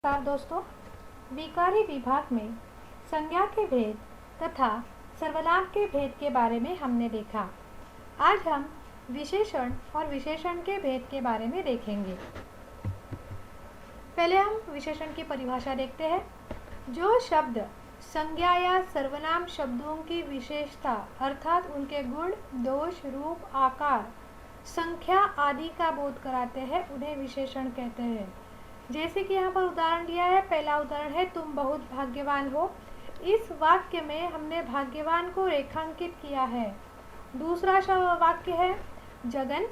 नमस्कार दोस्तों, विकारी विभाग में संज्ञा के भेद तथा सर्वनाम के भेद के बारे में हमने देखा। आज हम विशेषण और विशेषण के भेद के बारे में देखेंगे। पहले हम विशेषण की परिभाषा देखते हैं। जो शब्द संज्ञा या सर्वनाम शब्दों की विशेषता अर्थात उनके गुण, दोष, रूप, आकार, संख्या आदि का बोध कराते हैं उन्हें विशेषण कहते हैं। जैसे कि यहाँ पर उदाहरण दिया है। पहला उदाहरण है, तुम बहुत भाग्यवान हो। इस वाक्य में हमने भाग्यवान को रेखांकित किया है। दूसरा वाक्य है, जगन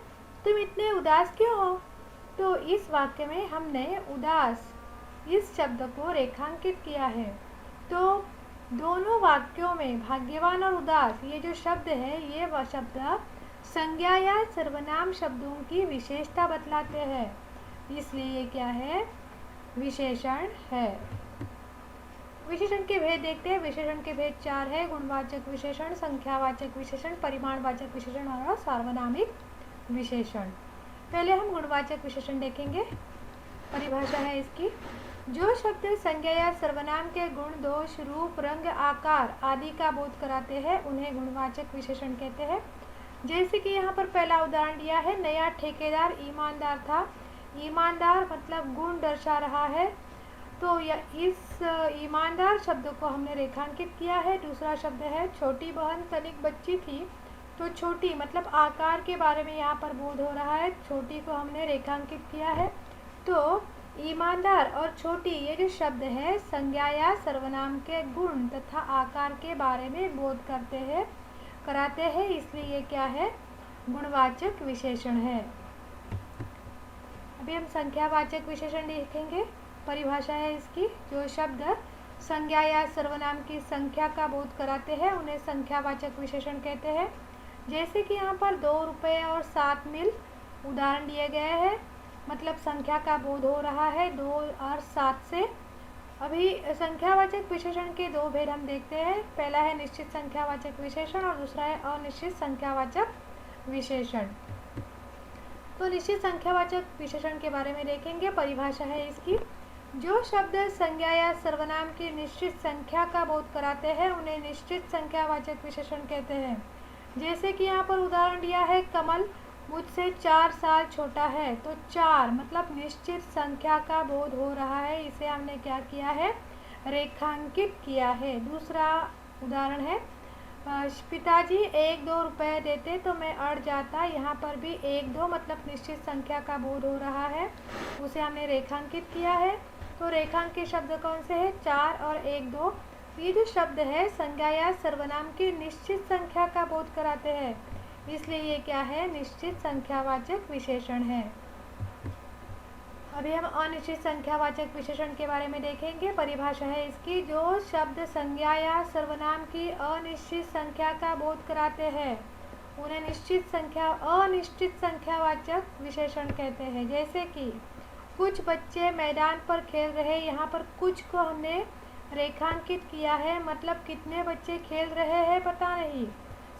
तुम इतने उदास क्यों हो। तो इस वाक्य में हमने उदास इस शब्द को रेखांकित किया है। तो दोनों वाक्यों में भाग्यवान और उदास ये जो शब्द है, ये वह शब्द संज्ञा या सर्वनाम शब्दों की विशेषता बतलाते हैं, इसलिए ये क्या है, विशेषण है। विशेषण के भेद देखते हैं। विशेषण के भेद 4 है। गुणवाचक विशेषण, संख्यावाचक विशेषण, परिमाणवाचक विशेषण और सार्वनामिक विशेषण। पहले हम गुणवाचक विशेषण देखेंगे। परिभाषा है इसकी, जो शब्द संज्ञा या सर्वनाम के गुण, दोष, रूप, रंग, आकार आदि का बोध कराते हैं उन्हें गुणवाचक विशेषण कहते हैं। जैसे कि यहाँ पर पहला उदाहरण दिया है, नया ठेकेदार ईमानदार था। ईमानदार मतलब गुण दर्शा रहा है, तो इस ईमानदार शब्द को हमने रेखांकित किया है। दूसरा शब्द है, छोटी बहन तनिक बच्ची थी। तो छोटी मतलब आकार के बारे में यहाँ पर बोध हो रहा है, छोटी को हमने रेखांकित किया है। तो ईमानदार और छोटी ये जो शब्द है संज्ञा या सर्वनाम के गुण तथा आकार के बारे में बोध कराते हैं, इसलिए ये क्या है, गुणवाचक विशेषण है। अभी हम संख्यावाचक विशेषण देखेंगे। परिभाषा है इसकी, जो शब्द संज्ञा या सर्वनाम की संख्या का बोध कराते हैं उन्हें संख्यावाचक विशेषण कहते हैं। जैसे कि यहाँ पर 2 रुपये और 7 मील उदाहरण दिए गए हैं, मतलब संख्या का बोध हो रहा है 2 और 7 से। अभी संख्यावाचक विशेषण के 2 भेद हम देखते हैं। पहला है निश्चित संख्यावाचक विशेषण और दूसरा है अनिश्चित संख्यावाचक विशेषण। तो निश्चित संख्यावाचक विशेषण के बारे में देखेंगे। परिभाषा है इसकी, जो शब्द संज्ञा या सर्वनाम की निश्चित संख्या का बोध कराते हैं उन्हें निश्चित संख्यावाचक विशेषण कहते हैं। जैसे कि यहाँ पर उदाहरण दिया है, कमल मुझसे 4 साल छोटा है। तो 4 मतलब निश्चित संख्या का बोध हो रहा है, इसे हमने क्या किया है, रेखांकित किया है। दूसरा उदाहरण है, पिताजी 1-2 रुपये देते तो मैं अड़ जाता। यहाँ पर भी 1-2 मतलब निश्चित संख्या का बोध हो रहा है, उसे हमने रेखांकित किया है। तो रेखांकित शब्द कौन से हैं, 4 और 1-2। ये जो शब्द है संज्ञा या सर्वनाम की निश्चित संख्या का बोध कराते हैं, इसलिए ये क्या है, निश्चित संख्यावाचक विशेषण है। अभी हम अनिश्चित संख्यावाचक विशेषण के बारे में देखेंगे। परिभाषा है इसकी, जो शब्द संज्ञा या सर्वनाम की अनिश्चित संख्या का बोध कराते हैं उन्हें अनिश्चित संख्यावाचक विशेषण कहते हैं। जैसे कि कुछ बच्चे मैदान पर खेल रहे, यहाँ पर कुछ को हमने रेखांकित किया है, मतलब कितने बच्चे खेल रहे हैं पता नहीं,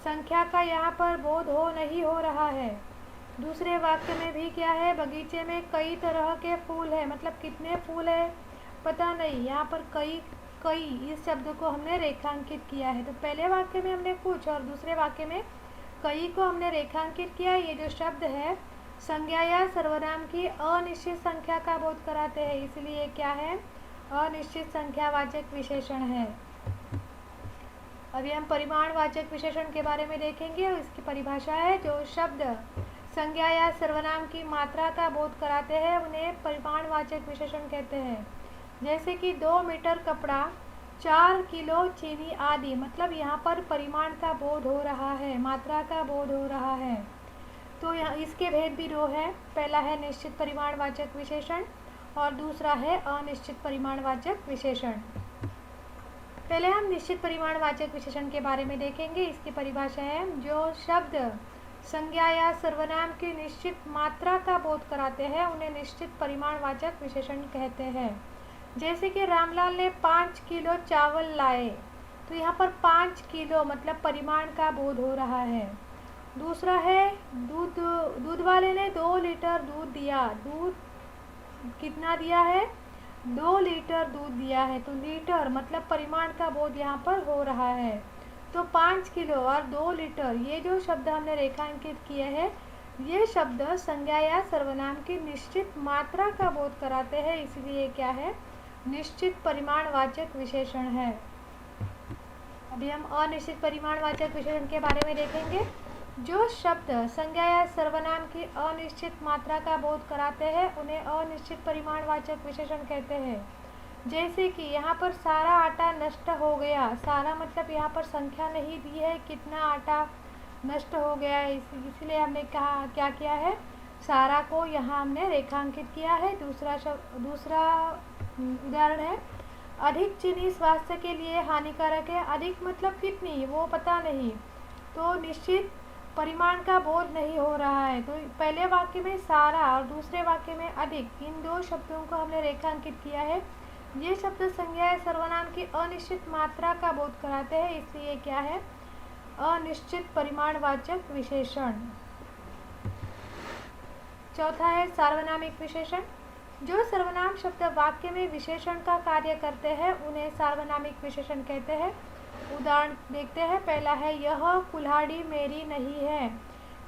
संख्या का यहाँ पर बोध नहीं हो रहा है। दूसरे वाक्य में भी क्या है, बगीचे में कई तरह के फूल हैं, मतलब कितने फूल है पता नहीं, यहाँ पर कई इस शब्द को हमने रेखांकित किया है। तो पहले वाक्य में हमने कुछ और दूसरे वाक्य में कई को हमने रेखांकित किया। ये जो शब्द है संज्ञा या सर्वनाम की अनिश्चित संख्या का बोध कराते हैं, इसलिए क्या है, अनिश्चित संख्यावाचक विशेषण है। अभी हम परिमाणवाचक विशेषण के बारे में देखेंगे। इसकी परिभाषा है, जो शब्द संज्ञा या सर्वनाम की मात्रा का बोध कराते हैं उन्हें परिमाणवाचक विशेषण कहते हैं। जैसे कि 2 मीटर कपड़ा, 4 किलो चीनी आदि, मतलब यहाँ पर परिमाण का बोध हो रहा है, मात्रा का बोध हो रहा है। तो यहाँ इसके भेद भी 2 है। पहला है निश्चित परिमाणवाचक विशेषण और दूसरा है अनिश्चित परिमाणवाचक विशेषण। पहले हम निश्चित परिमाणवाचक विशेषण के बारे में देखेंगे। इसकी परिभाषा है, जो शब्द संज्ञा या सर्वनाम की निश्चित मात्रा का बोध कराते हैं उन्हें निश्चित परिमाणवाचक विशेषण कहते हैं। जैसे कि रामलाल ने 5 किलो चावल लाए, तो यहाँ पर 5 किलो मतलब परिमाण का बोध हो रहा है। दूसरा है, दूध वाले ने 2 लीटर दूध दिया। दूध कितना दिया है, 2 लीटर दूध दिया है, तो लीटर मतलब परिमाण का बोध यहाँ पर हो रहा है। तो 5 किलो और 2 लीटर, ये जो शब्द हमने रेखांकित किए हैं, ये शब्द संज्ञा या सर्वनाम की निश्चित मात्रा का बोध कराते हैं, इसलिए क्या है, निश्चित परिमाणवाचक विशेषण है। अभी हम अनिश्चित परिमाणवाचक विशेषण के बारे में देखेंगे। जो शब्द संज्ञा या सर्वनाम की अनिश्चित मात्रा का बोध कराते हैं उन्हें अनिश्चित परिमाणवाचक विशेषण कहते हैं। जैसे कि यहाँ पर सारा आटा नष्ट हो गया, सारा मतलब यहाँ पर संख्या नहीं दी है कितना आटा नष्ट हो गया है, इसलिए हमने कहा क्या किया है, सारा को यहाँ हमने रेखांकित किया है। दूसरा उदाहरण है, अधिक चीनी स्वास्थ्य के लिए हानिकारक है। अधिक मतलब कितनी, वो पता नहीं, तो निश्चित परिमाण का बोध नहीं हो रहा है। तो पहले वाक्य में सारा और दूसरे वाक्य में अधिक, इन दो शब्दों को हमने रेखांकित किया है। ये शब्द संज्ञा या सर्वनाम की अनिश्चित मात्रा का बोध कराते हैं, इसलिए क्या है, अनिश्चित परिमाणवाचक विशेषण। चौथा है सार्वनामिक विशेषण। जो सर्वनाम शब्द वाक्य में विशेषण का कार्य करते हैं उन्हें सार्वनामिक विशेषण कहते हैं। उदाहरण देखते हैं। पहला है, यह कुल्हाड़ी मेरी नहीं है।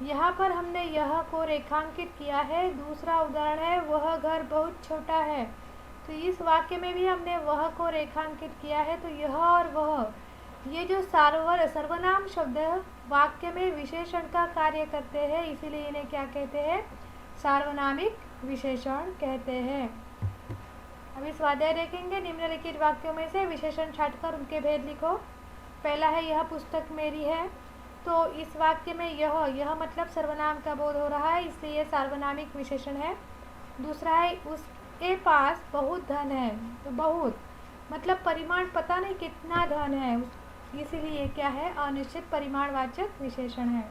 यहाँ पर हमने यह को रेखांकित किया है। दूसरा उदाहरण है, वह घर बहुत छोटा है। तो इस वाक्य में भी हमने वह को रेखांकित किया है। तो यह और वह, ये जो सर्वनाम शब्द वाक्य में विशेषण का कार्य करते हैं, इसीलिए इन्हें क्या कहते हैं, सार्वनामिक विशेषण कहते हैं। अभी स्वाध्याय देखेंगे। निम्नलिखित वाक्यों में से विशेषण छांटकर उनके भेद लिखो। पहला है, यह पुस्तक मेरी है। तो इस वाक्य में यह मतलब सर्वनाम का बोध हो रहा है, इसलिए यह सार्वनामिक विशेषण है। दूसरा है, उसके पास बहुत धन है। तो बहुत मतलब परिमाण पता नहीं कितना धन है, इसीलिए क्या है, अनिश्चित परिमाणवाचक विशेषण है।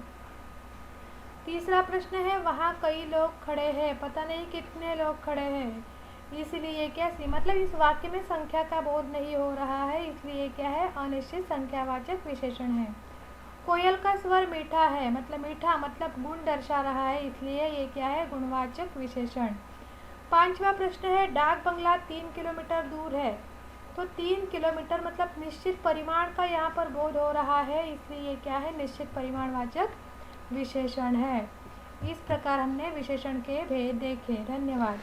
तीसरा प्रश्न है, वहाँ कई लोग खड़े हैं। पता नहीं कितने लोग खड़े हैं, इसलिए क्या मतलब इस वाक्य में संख्या का बोध नहीं हो रहा है, इसलिए क्या है, अनिश्चित संख्यावाचक विशेषण है। कोयल का स्वर मीठा है। मतलब मीठा मतलब गुण दर्शा रहा है, इसलिए ये क्या है, गुणवाचक विशेषण। पांचवा प्रश्न है, डाक बंगला 3 किलोमीटर दूर है। तो 3 किलोमीटर मतलब निश्चित परिमाण का यहाँ पर बोध हो रहा है, इसलिए क्या है, निश्चित परिमाणवाचक विशेषण है। इस प्रकार हमने विशेषण के भेद देखे। धन्यवाद।